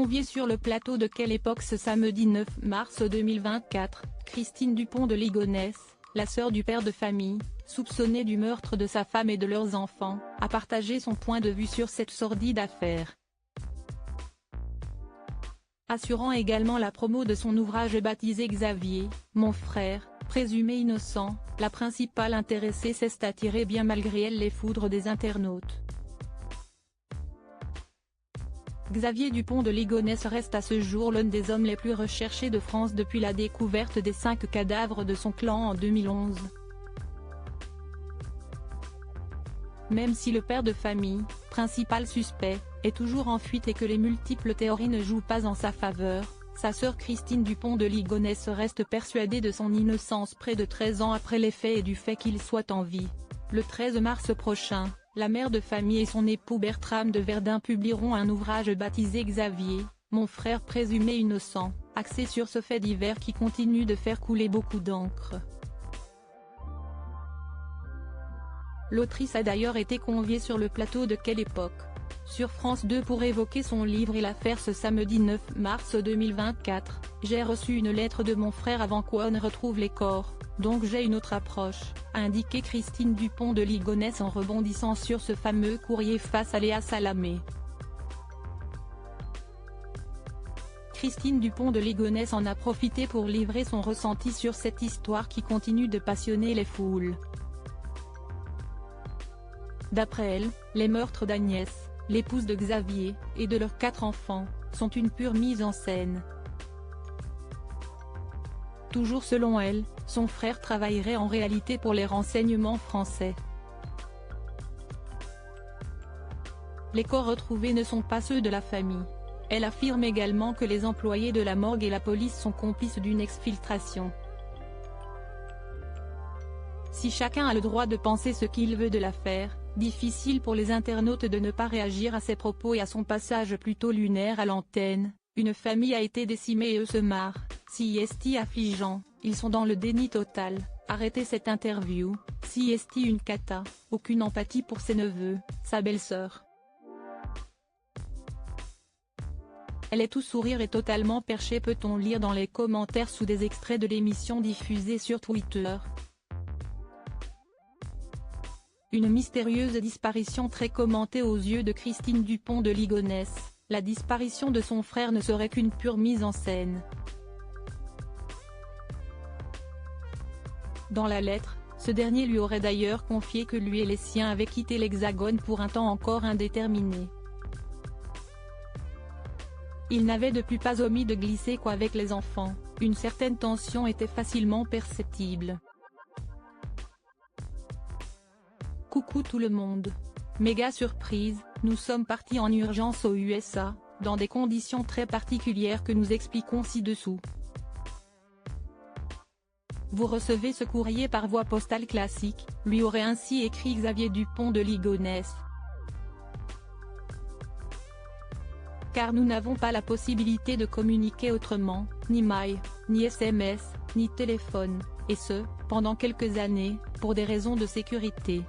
Conviée sur le plateau de Quelle époque ce samedi 9 mars 2024, Christine Dupont de Ligonnès, la sœur du père de famille, soupçonnée du meurtre de sa femme et de leurs enfants, a partagé son point de vue sur cette sordide affaire. Assurant également la promo de son ouvrage baptisé Xavier, mon frère, présumé innocent, la principale intéressée s'est attirée bien malgré elle les foudres des internautes. Xavier Dupont de Ligonnès reste à ce jour l'un des hommes les plus recherchés de France depuis la découverte des 5 cadavres de son clan en 2011. Même si le père de famille, principal suspect, est toujours en fuite et que les multiples théories ne jouent pas en sa faveur, sa sœur Christine Dupont de Ligonnès reste persuadée de son innocence près de 13 ans après les faits et du fait qu'il soit en vie. Le 13 mars prochain, la mère de famille et son époux Bertram de Verdun publieront un ouvrage baptisé Xavier, mon frère présumé innocent, axé sur ce fait divers qui continue de faire couler beaucoup d'encre. L'autrice a d'ailleurs été conviée sur le plateau de Quelle époque sur France 2 pour évoquer son livre et l'affaire ce samedi 9 mars 2024. J'ai reçu une lettre de mon frère avant qu'on ne retrouve les corps, donc j'ai une autre approche, a indiqué Christine Dupont de Ligonnès en rebondissant sur ce fameux courrier face à Léa Salamé. Christine Dupont de Ligonnès en a profité pour livrer son ressenti sur cette histoire qui continue de passionner les foules. D'après elle, les meurtres d'Agnès, l'épouse de Xavier, et de leurs 4 enfants, sont une pure mise en scène. Toujours selon elle, son frère travaillerait en réalité pour les renseignements français. Les corps retrouvés ne sont pas ceux de la famille. Elle affirme également que les employés de la morgue et la police sont complices d'une exfiltration. Si chacun a le droit de penser ce qu'il veut de l'affaire, difficile pour les internautes de ne pas réagir à ses propos et à son passage plutôt lunaire à l'antenne. Une famille a été décimée et eux se marrent, CST affligeant, ils sont dans le déni total, arrêtez cette interview, CST une cata, aucune empathie pour ses neveux, sa belle-sœur. Elle est tout sourire et totalement perchée peut-on lire dans les commentaires sous des extraits de l'émission diffusée sur Twitter. Une mystérieuse disparition très commentée aux yeux de Christine Dupont de Ligonnès, la disparition de son frère ne serait qu'une pure mise en scène. Dans la lettre, ce dernier lui aurait d'ailleurs confié que lui et les siens avaient quitté l'Hexagone pour un temps encore indéterminé. Il n'avait depuis pas omis de glisser qu'avec les enfants, une certaine tension était facilement perceptible. Coucou tout le monde. Méga surprise, nous sommes partis en urgence aux USA, dans des conditions très particulières que nous expliquons ci-dessous. Vous recevez ce courrier par voie postale classique, lui aurait ainsi écrit Xavier Dupont de Ligonnès. Car nous n'avons pas la possibilité de communiquer autrement, ni mail, ni SMS, ni téléphone, et ce, pendant quelques années, pour des raisons de sécurité.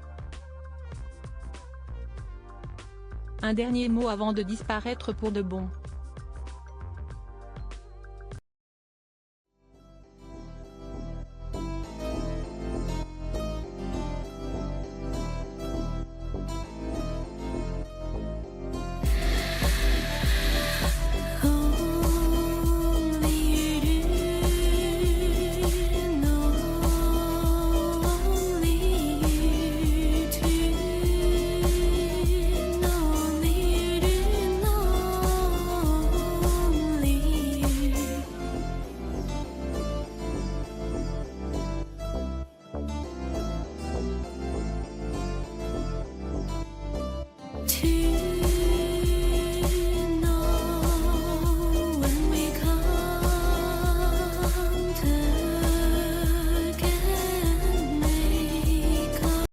Un dernier mot avant de disparaître pour de bon. To